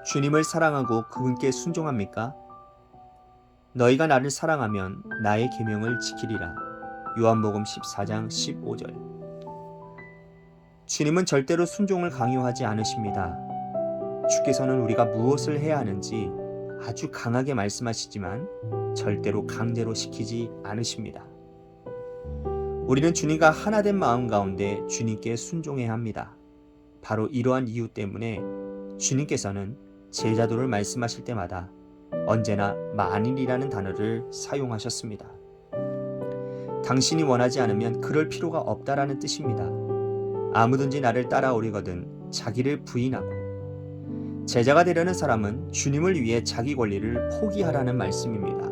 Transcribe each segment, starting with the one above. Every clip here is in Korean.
주님을 사랑하고 그분께 순종합니까? 너희가 나를 사랑하면 나의 계명을 지키리라. 요한복음 14장 15절. 주님은 절대로 순종을 강요하지 않으십니다. 주께서는 우리가 무엇을 해야 하는지 아주 강하게 말씀하시지만 절대로 강제로 시키지 않으십니다. 우리는 주님과 하나된 마음 가운데 주님께 순종해야 합니다. 바로 이러한 이유 때문에 주님께서는 제자도를 말씀하실 때마다 언제나 만일이라는 단어를 사용하셨습니다. 당신이 원하지 않으면 그럴 필요가 없다라는 뜻입니다. 아무든지 나를 따라오려거든 자기를 부인하고. 제자가 되려는 사람은 주님을 위해 자기 권리를 포기하라는 말씀입니다.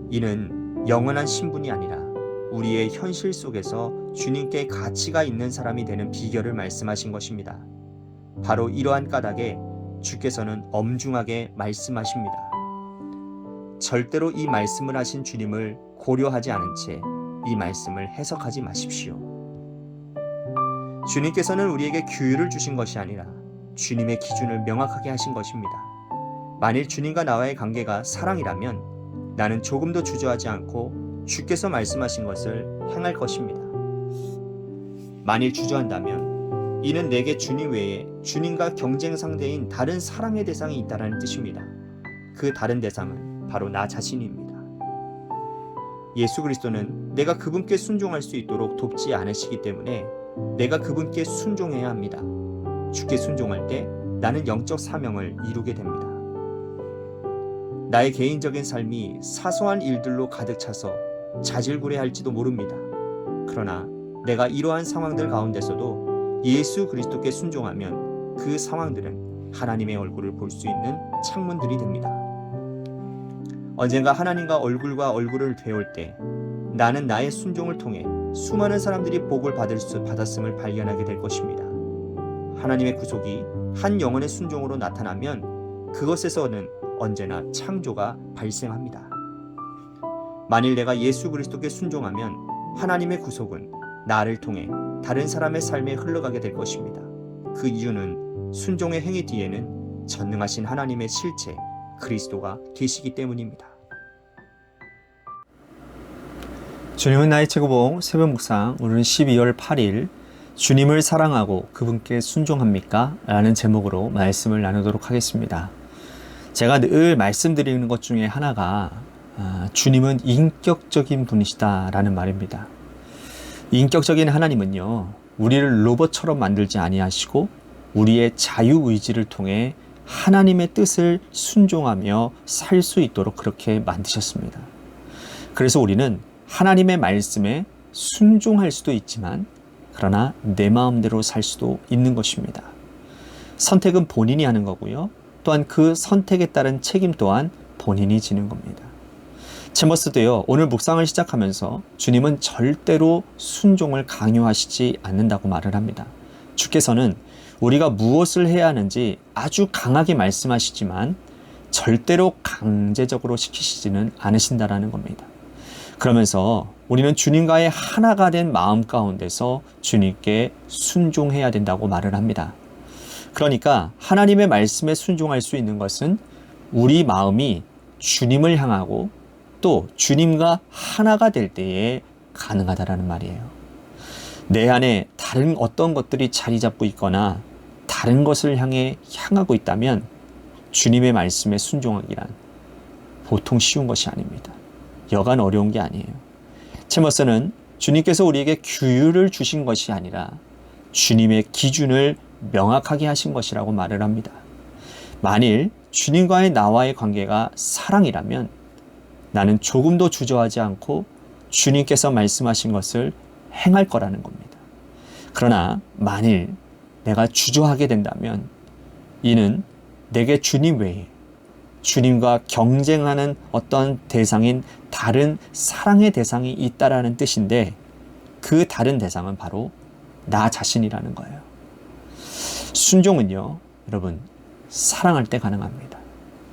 이는 영원한 신분이 아니라 우리의 현실 속에서 주님께 가치가 있는 사람이 되는 비결을 말씀하신 것입니다. 바로 이러한 까닭에 주께서는 엄중하게 말씀하십니다. 절대로 이 말씀을 하신 주님을 고려하지 않은 채 이 말씀을 해석하지 마십시오. 주님께서는 우리에게 규율을 주신 것이 아니라 주님의 기준을 명확하게 하신 것입니다. 만일 주님과 나와의 관계가 사랑이라면 나는 조금도 주저하지 않고 주께서 말씀하신 것을 행할 것입니다. 만일 주저한다면 이는 내게 주님 외에 주님과 경쟁 상대인 다른 사랑의 대상이 있다는 뜻입니다. 그 다른 대상은 바로 나 자신입니다. 예수 그리스도는 내가 그분께 순종할 수 있도록 돕지 않으시기 때문에 내가 그분께 순종해야 합니다. 주께 순종할 때 나는 영적 사명을 이루게 됩니다. 나의 개인적인 삶이 사소한 일들로 가득 차서 자질구레할지도 모릅니다. 그러나 내가 이러한 상황들 가운데서도 예수 그리스도께 순종하면 그 상황들은 하나님의 얼굴을 볼 수 있는 창문들이 됩니다. 언젠가 하나님과 얼굴과 얼굴을 배울 때 나는 나의 순종을 통해 수많은 사람들이 복을 받았음을 발견하게 될 것입니다. 하나님의 구속이 한 영혼의 순종으로 나타나면 그것에서는 언제나 창조가 발생합니다. 만일 내가 예수 그리스도께 순종하면 하나님의 구속은 나를 통해 다른 사람의 삶에 흘러가게 될 것입니다. 그 이유는 순종의 행위 뒤에는 전능하신 하나님의 실체 그리스도가 계시기 때문입니다. 주님은 나의 최고봉 새벽 묵상, 오늘은 12월 8일 주님을 사랑하고 그분께 순종합니까? 라는 제목으로 말씀을 나누도록 하겠습니다. 제가 늘 말씀드리는 것 중에 하나가 주님은 인격적인 분이시다 라는 말입니다. 인격적인 하나님은요, 우리를 로봇처럼 만들지 아니하시고 우리의 자유의지를 통해 하나님의 뜻을 순종하며 살 수 있도록 그렇게 만드셨습니다. 그래서 우리는 하나님의 말씀에 순종할 수도 있지만 그러나 내 마음대로 살 수도 있는 것입니다. 선택은 본인이 하는 거고요. 또한 그 선택에 따른 책임 또한 본인이 지는 겁니다. 제머스도요, 오늘 묵상을 시작하면서 주님은 절대로 순종을 강요하시지 않는다고 말을 합니다. 주께서는 우리가 무엇을 해야 하는지 아주 강하게 말씀하시지만 절대로 강제적으로 시키시지는 않으신다라는 겁니다. 그러면서 우리는 주님과의 하나가 된 마음 가운데서 주님께 순종해야 된다고 말을 합니다. 그러니까 하나님의 말씀에 순종할 수 있는 것은 우리 마음이 주님을 향하고 또 주님과 하나가 될 때에 가능하다라는 말이에요. 내 안에 다른 어떤 것들이 자리 잡고 있거나 다른 것을 향하고 있다면 주님의 말씀에 순종하기란 보통 쉬운 것이 아닙니다. 여간 어려운 게 아니에요. 제머스는 주님께서 우리에게 규율을 주신 것이 아니라 주님의 기준을 명확하게 하신 것이라고 말을 합니다. 만일 주님과의 나와의 관계가 사랑이라면 나는 조금도 주저하지 않고 주님께서 말씀하신 것을 행할 거라는 겁니다. 그러나 만일 내가 주저하게 된다면 이는 내게 주님 외에 주님과 경쟁하는 어떤 대상인 다른 사랑의 대상이 있다라는 뜻인데 그 다른 대상은 바로 나 자신이라는 거예요. 순종은요, 여러분, 사랑할 때 가능합니다.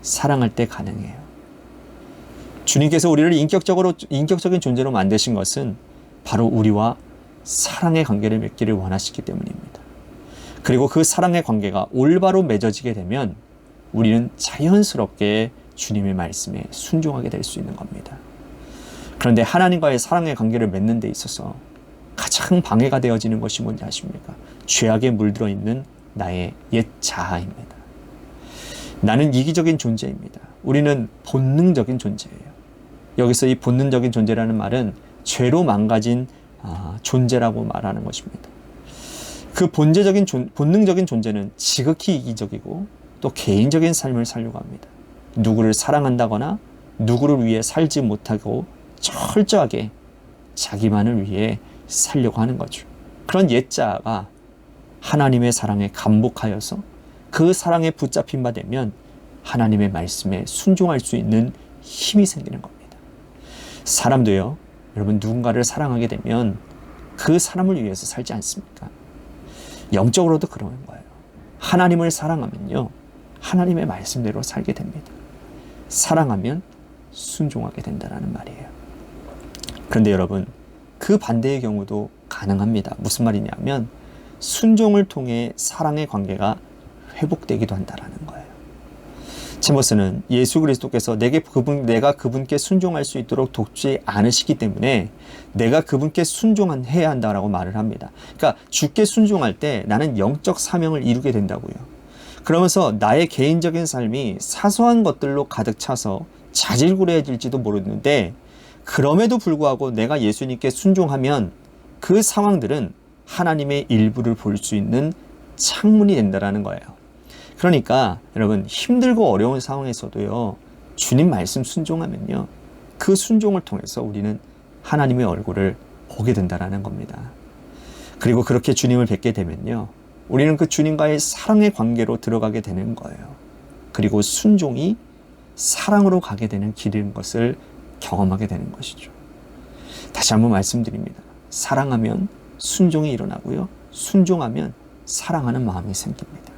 사랑할 때 가능해요. 주님께서 우리를 인격적인 존재로 만드신 것은 바로 우리와 사랑의 관계를 맺기를 원하시기 때문입니다. 그리고 그 사랑의 관계가 올바로 맺어지게 되면 우리는 자연스럽게 주님의 말씀에 순종하게 될 수 있는 겁니다. 그런데 하나님과의 사랑의 관계를 맺는 데 있어서 가장 방해가 되어지는 것이 뭔지 아십니까? 죄악에 물들어 있는 나의 옛 자아입니다. 나는 이기적인 존재입니다. 우리는 본능적인 존재예요. 여기서 이 본능적인 존재라는 말은 죄로 망가진 존재라고 말하는 것입니다. 그 본능적인 존재는 지극히 이기적이고 또 개인적인 삶을 살려고 합니다. 누구를 사랑한다거나 누구를 위해 살지 못하고 철저하게 자기만을 위해 살려고 하는 거죠. 그런 옛자가 하나님의 사랑에 감복하여서 그 사랑에 붙잡힌 바 되면 하나님의 말씀에 순종할 수 있는 힘이 생기는 겁니다. 사람도요, 여러분 누군가를 사랑하게 되면 그 사람을 위해서 살지 않습니까? 영적으로도 그런 거예요. 하나님을 사랑하면요, 하나님의 말씀대로 살게 됩니다. 사랑하면 순종하게 된다는 말이에요. 그런데 여러분, 그 반대의 경우도 가능합니다. 무슨 말이냐면 순종을 통해 사랑의 관계가 회복되기도 한다는 거예요. 디모스는 예수 그리스도께서 내가 그분께 순종할 수 있도록 돕지 않으시기 때문에 내가 그분께 순종해야 한다라고 말을 합니다. 그러니까 주께 순종할 때 나는 영적 사명을 이루게 된다고요. 그러면서 나의 개인적인 삶이 사소한 것들로 가득 차서 자질구레해질지도 모르는데, 그럼에도 불구하고 내가 예수님께 순종하면 그 상황들은 하나님의 일부를 볼 수 있는 창문이 된다는 거예요. 그러니까 여러분, 힘들고 어려운 상황에서도요, 주님 말씀 순종하면요, 그 순종을 통해서 우리는 하나님의 얼굴을 보게 된다는 겁니다. 그리고 그렇게 주님을 뵙게 되면요, 우리는 그 주님과의 사랑의 관계로 들어가게 되는 거예요. 그리고 순종이 사랑으로 가게 되는 길인 것을 경험하게 되는 것이죠. 다시 한번 말씀드립니다. 사랑하면 순종이 일어나고요, 순종하면 사랑하는 마음이 생깁니다.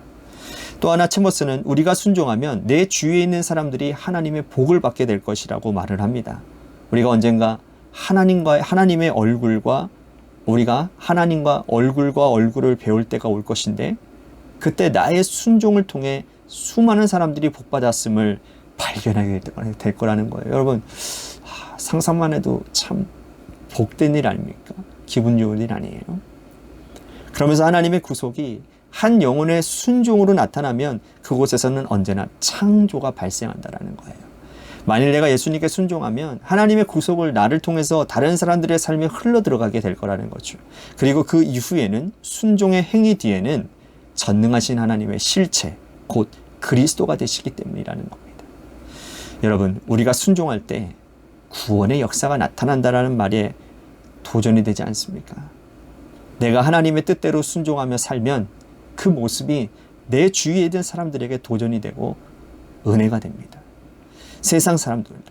또 하나 디모스는 우리가 순종하면 내 주위에 있는 사람들이 하나님의 복을 받게 될 것이라고 말을 합니다. 우리가 언젠가 하나님의 얼굴과 우리가 하나님과 얼굴을 배울 때가 올 것인데, 그때 나의 순종을 통해 수많은 사람들이 복받았음을 발견하게 될 거라는 거예요. 여러분, 상상만 해도 참 복된 일 아닙니까? 기분 좋은 일 아니에요? 그러면서 하나님의 구속이 한 영혼의 순종으로 나타나면 그곳에서는 언제나 창조가 발생한다는 거예요. 만일 내가 예수님께 순종하면 하나님의 구속을 나를 통해서 다른 사람들의 삶에 흘러 들어가게 될 거라는 거죠. 그리고 그 이후에는 순종의 행위 뒤에는 전능하신 하나님의 실체, 곧 그리스도가 되시기 때문이라는 겁니다. 여러분, 우리가 순종할 때 구원의 역사가 나타난다는 말에 도전이 되지 않습니까? 내가 하나님의 뜻대로 순종하며 살면 그 모습이 내 주위에 있는 사람들에게 도전이 되고 은혜가 됩니다. 세상 사람들도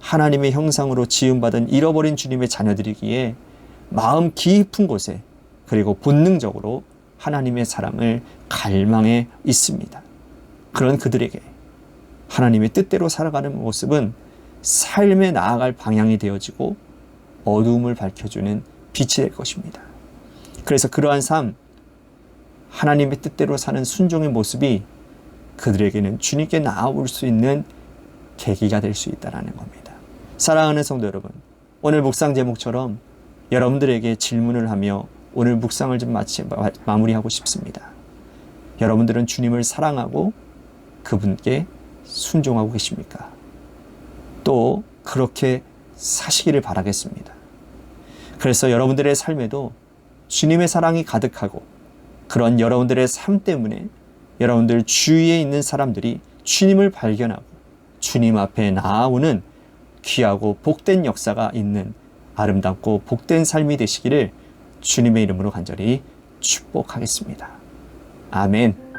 하나님의 형상으로 지음받은 잃어버린 주님의 자녀들이기에 마음 깊은 곳에, 그리고 본능적으로 하나님의 사랑을 갈망해 있습니다. 그런 그들에게 하나님의 뜻대로 살아가는 모습은 삶에 나아갈 방향이 되어지고 어두움을 밝혀주는 빛이 될 것입니다. 그래서 그러한 삶, 하나님의 뜻대로 사는 순종의 모습이 그들에게는 주님께 나아올 수 있는 계기가 될 수 있다는 겁니다. 사랑하는 성도 여러분, 오늘 묵상 제목처럼 여러분들에게 질문을 하며 오늘 묵상을 좀 마무리하고 싶습니다. 여러분들은 주님을 사랑하고 그분께 순종하고 계십니까? 또 그렇게 사시기를 바라겠습니다. 그래서 여러분들의 삶에도 주님의 사랑이 가득하고, 그런 여러분들의 삶 때문에 여러분들 주위에 있는 사람들이 주님을 발견하고 주님 앞에 나아오는 귀하고 복된 역사가 있는 아름답고 복된 삶이 되시기를 주님의 이름으로 간절히 축복하겠습니다. 아멘.